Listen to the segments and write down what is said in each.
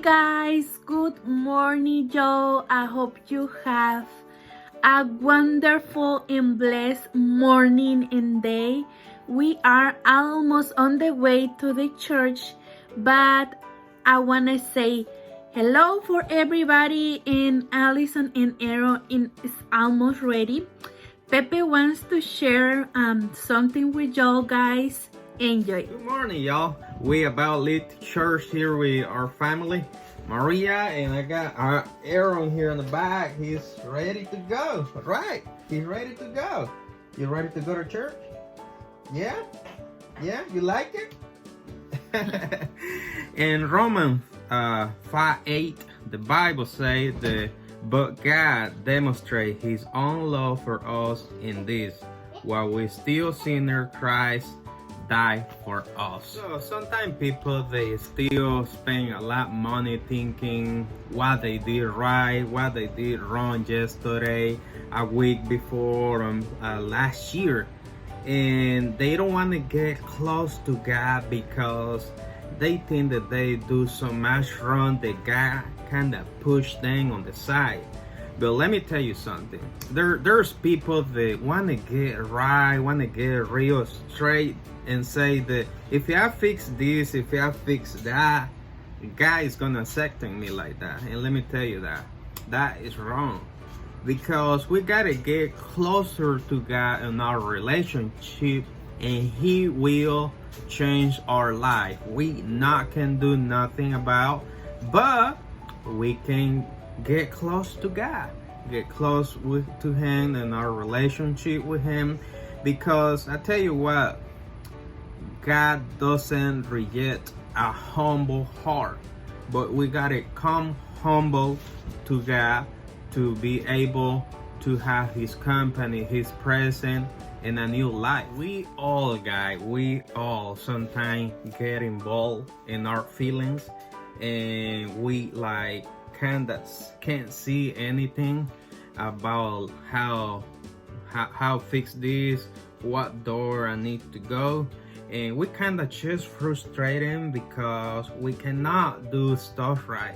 guys, good morning, Joe. I hope you have a wonderful and blessed morning and day. We are almost on the way to the church, but I want to say hello for everybody, and Allison and Aaron is almost ready. Pepe wants to share something with y'all guys. Enjoy. Good morning, y'all. We about lit church here with our family, Maria, and I got our Aaron here in the back. He's ready to go. Right? He's ready to go. You ready to go to church? Yeah? Yeah? You like it? In Romans 5:8, the Bible says but God demonstrates His own love for us in this: while we still sinner, Christ died for us. So sometimes people, they still spend a lot of money thinking what they did right, what they did wrong yesterday, a week before, last year, and they don't want to get close to God because they think that they do so much wrong that God kind of push them on the side. But let me tell you something. There's people that want to get right, want to get real straight, and say that if I fix this, if I fix that, God is gonna accept me like that. And let me tell you that is wrong, because we gotta get closer to God in our relationship, and He will change our life. We not can do nothing about, but we can get close to God, get close to Him and our relationship with Him. Because I tell you what, God doesn't reject a humble heart, but we gotta come humble to God to be able to have His company, His presence, and a new life. We all, guys, sometimes get involved in our feelings, and we like can't see anything about how fix this, what door I need to go. And we kind of just frustrated because we cannot do stuff right.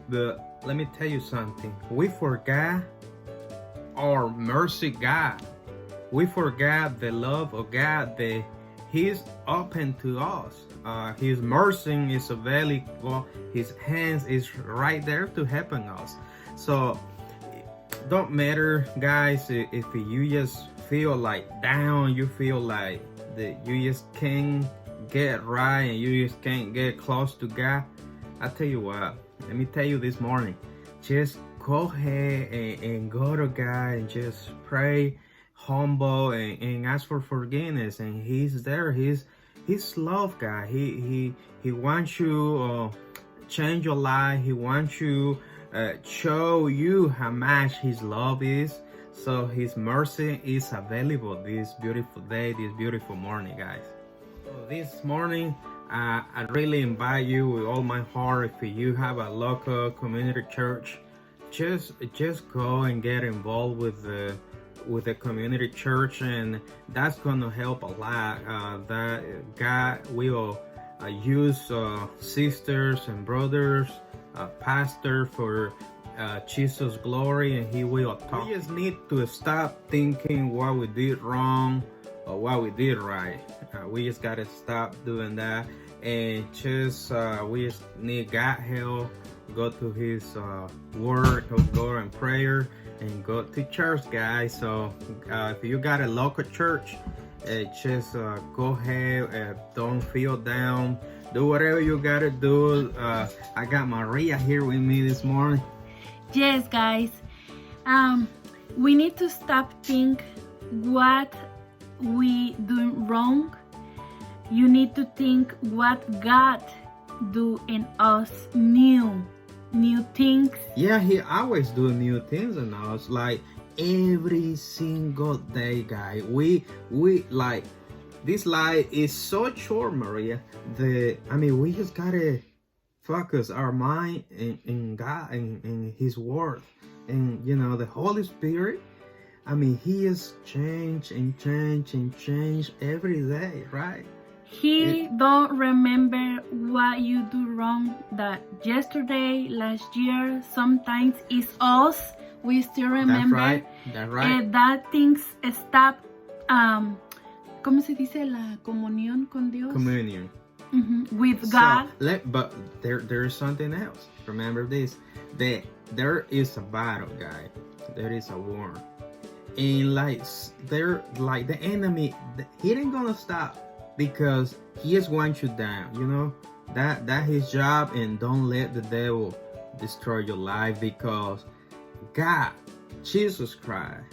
But let me tell you something. We forgot our mercy God. We forgot the love of God, that He's open to us. His mercy is available. His hands is right there to helping us. So don't matter, guys, if you just feel like down, you feel like that you just can't get right and you just can't get close to God. I tell you what, let me tell you this morning, just go ahead and go to God and just pray humble and ask for forgiveness, and He's there. He's love God. He wants you change your life. He wants you show you how much His love is. So His mercy is available this beautiful day, this beautiful morning, guys. So this morning, I really invite you with all my heart. If you have a local community church, just go and get involved with the community church, and that's gonna help a lot. That God will use sisters and brothers, pastor for Jesus' glory, and He will talk. We just need to stop thinking what we did wrong or what we did right. We just gotta stop doing that, and just we just need God help. Go to His word, go in prayer, and go to church, guys. So if you got a local church, just go ahead, don't feel down, do whatever you gotta do. I got Maria here with me this morning. Yes, guys. We need to stop think what we do wrong. You need to think what God do in us new things. Yeah, He always do new things in us, like every single day, guys. We like, this life is so short, Maria. We just gotta focus our mind in God and in His word, and the Holy Spirit. He is change every day, right? He don't remember what you do wrong that yesterday, last year, sometimes it's us. We still remember. That's right. That things stop. ¿Cómo se dice la comunión con Dios? Communion. With God. But there's something else. Remember this. There is a battle, guy. There is a war. And the enemy, he ain't gonna stop because he is going you down, you know? That his job, and don't let the devil destroy your life, because God, Jesus Christ,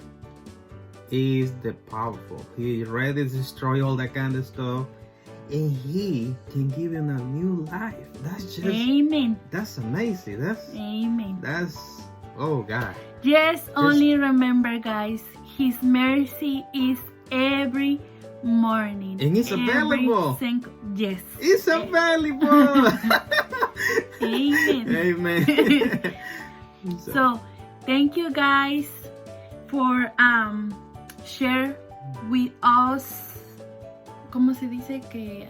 is the powerful. He is ready to destroy all that kind of stuff, and he can give you a new life. That's just Amen. That's amazing. Amen. Oh God. Only remember, guys, His mercy is every morning. And it's available. Yes. It's available. Amen. Amen. So, thank you guys for share with us. ¿Cómo se dice que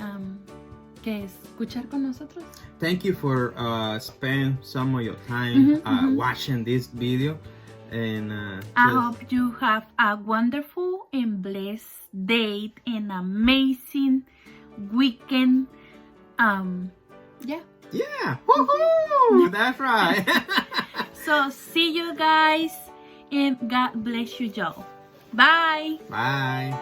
escuchar con nosotros? Thank you for spend some of your time watching this video, and I hope you have a wonderful and blessed day and amazing weekend. Yeah. Woohoo! That's right. So see you guys, and God bless you, Joe. Bye. Bye.